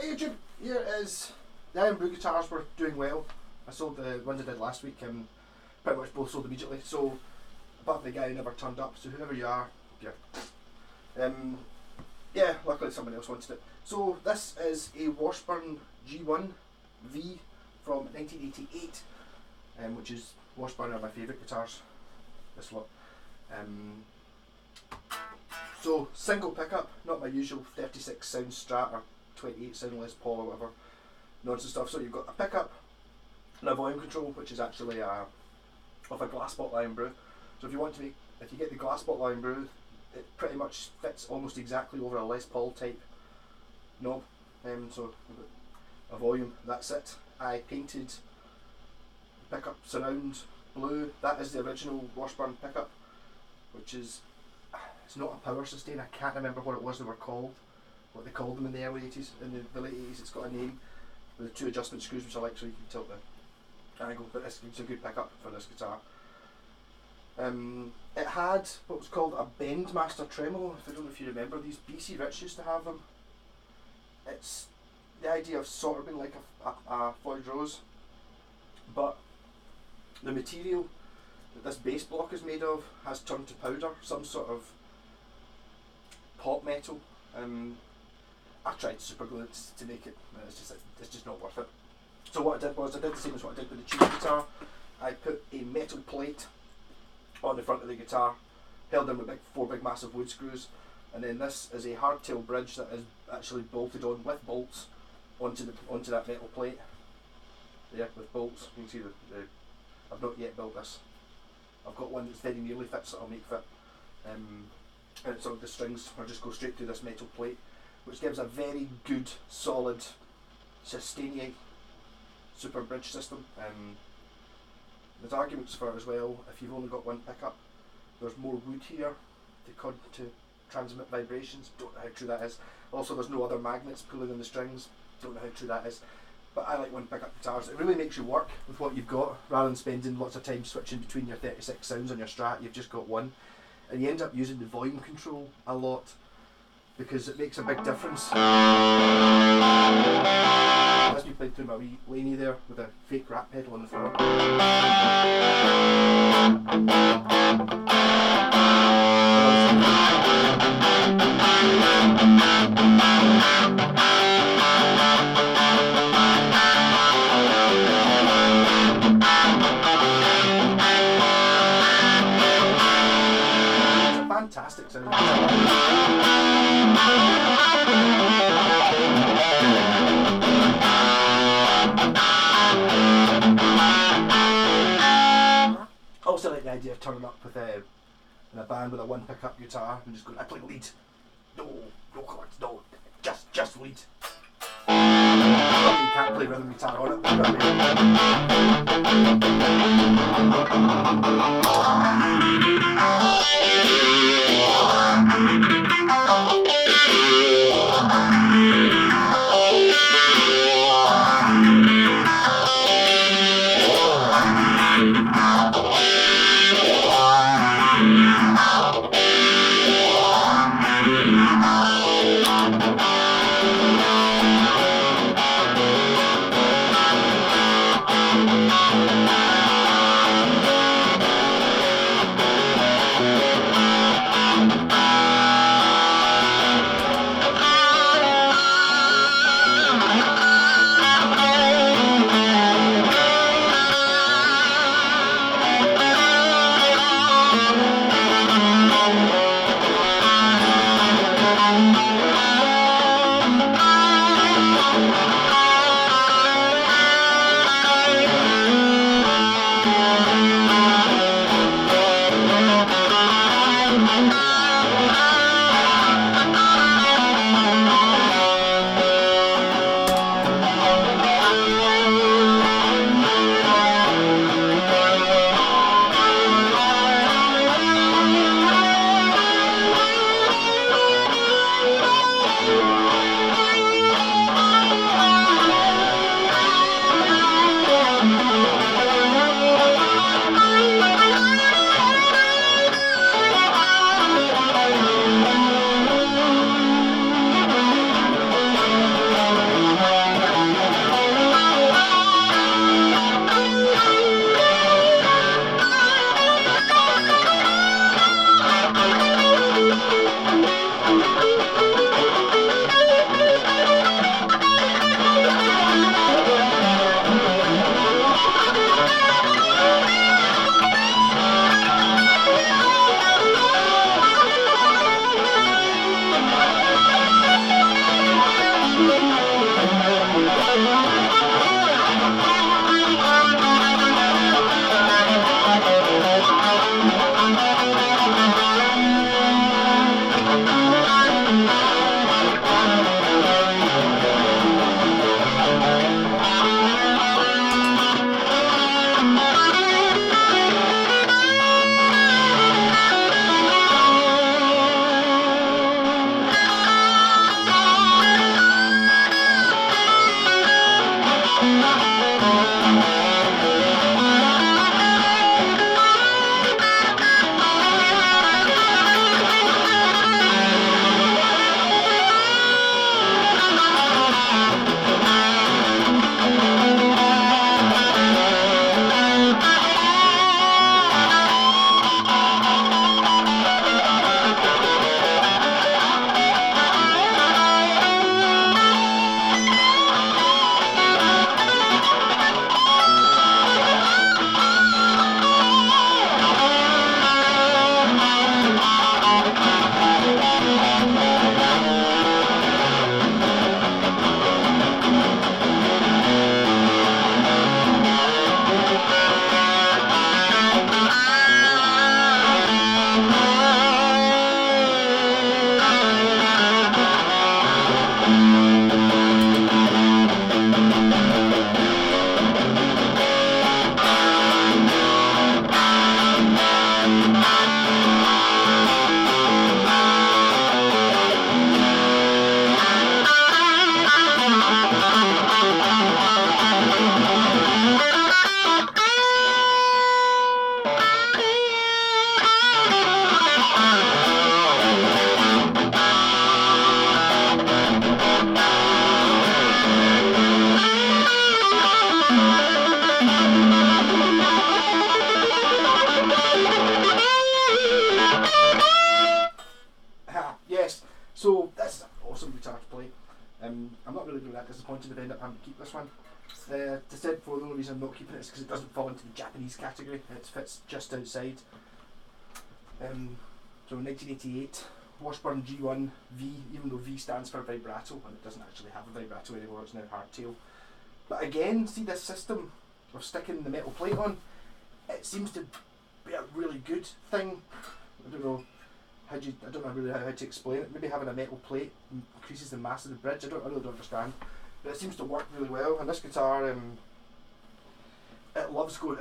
Hey YouTube, here is the Iron Brew guitars were doing well. I sold the ones I did last week and pretty much both sold immediately. So apart from the guy who never turned up, so whoever you are, yeah, luckily someone else wanted it. So this is a Washburn G1v from 1988, which is Washburn are my favourite guitars. This lot. So single pickup, not my usual 36 sound Strat or 28 sound Les Paul or whatever nonsense stuff. So you've got a pickup and a volume control, which is actually of a glass bottle Iron Brew. So if you want to make, if you get the glass bottle Iron Brew, it pretty much fits almost exactly over a Les Paul type knob. So a volume, that's it. I painted the pickup surround blue. That is the original Washburn pickup, which is, it's not a power sustain. I can't remember what it was they were called, what they called them in the early 80s, in the late 80s. It's got a name with the two adjustment screws, which I like, so you can tilt the angle. But it's a good pickup for this guitar. It had what was called a Bendmaster tremolo. I don't know if you remember these. BC Rich used to have them. It's the idea of sort of being like a Floyd Rose, but the material that this bass block is made of has turned to powder, some sort of pop metal. I tried super glue to make it, and it's just not worth it. So what I did was, I did the same as what I did with the cheap guitar. I put a metal plate on the front of the guitar, held in with four big massive wood screws, and then this is a hardtail bridge that is actually bolted on with bolts onto that metal plate. Yeah, with bolts. You can see I've not yet built this. I've got one that's very nearly fits that I'll make fit. And so the strings will just go straight through this metal plate, which gives a very good, solid, sustainy super bridge system. There's arguments for it as well. If you've only got one pickup, there's more wood here to transmit vibrations. Don't know how true that is. Also, there's no other magnets pulling on the strings. Don't know how true that is. But I like one pickup guitars. It really makes you work with what you've got, rather than spending lots of time switching between your 36 sounds on your Strat. You've just got one, and you end up using the volume control a lot because it makes a big difference. As we played through my wee laney there with a fake rat pedal on the floor. Fantastic sound. I also like the idea of turning up with in a band with a one pickup guitar and just going, I play lead. No chords, no, just lead. You can't play rhythm guitar on it. So this is an awesome guitar to play. I'm not really that disappointed if I end up having to keep this one. I said before, the only reason I'm not keeping it is because it doesn't fall into the Japanese category. It fits just outside. So 1988, Washburn G1v, even though V stands for vibrato, and it doesn't actually have a vibrato anymore, it's now hardtail. But again, see this system of sticking the metal plate on, it seems to be a really good thing. I don't know really how to explain it. Maybe having a metal plate increases the mass of the bridge. I really don't understand, but it seems to work really well. And this guitar, it loves going.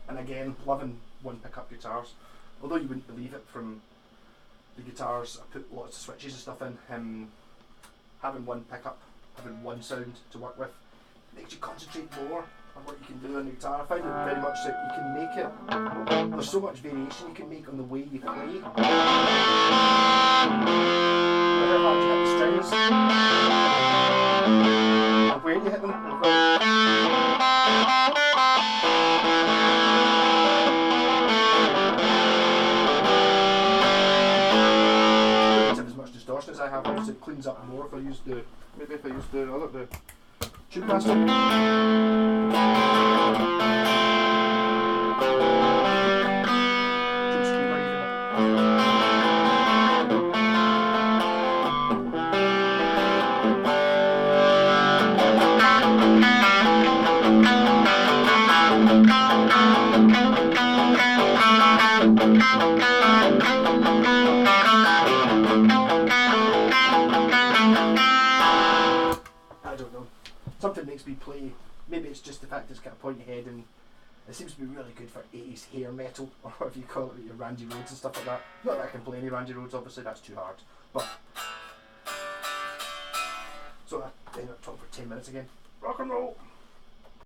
And again, loving one pickup guitars. Although you wouldn't believe it from the guitars, I put lots of switches and stuff in. Having one pickup, having one sound to work with, makes you concentrate more on what you can do on the guitar. I find it very much that you can make it. There's so much variation you can make on the way you play. However hard you hit the strings, and where you hit them. As I have, obviously it cleans up more if I use the tube master. Tube screamer something makes me play. Maybe it's just the fact it's got a pointy head, and it seems to be really good for 80s hair metal, or whatever you call it, your Randy Rhoads and stuff like that. Not that I can play any Randy Rhoads, obviously, that's too hard. But so I ended up talking for 10 minutes again. Rock and roll!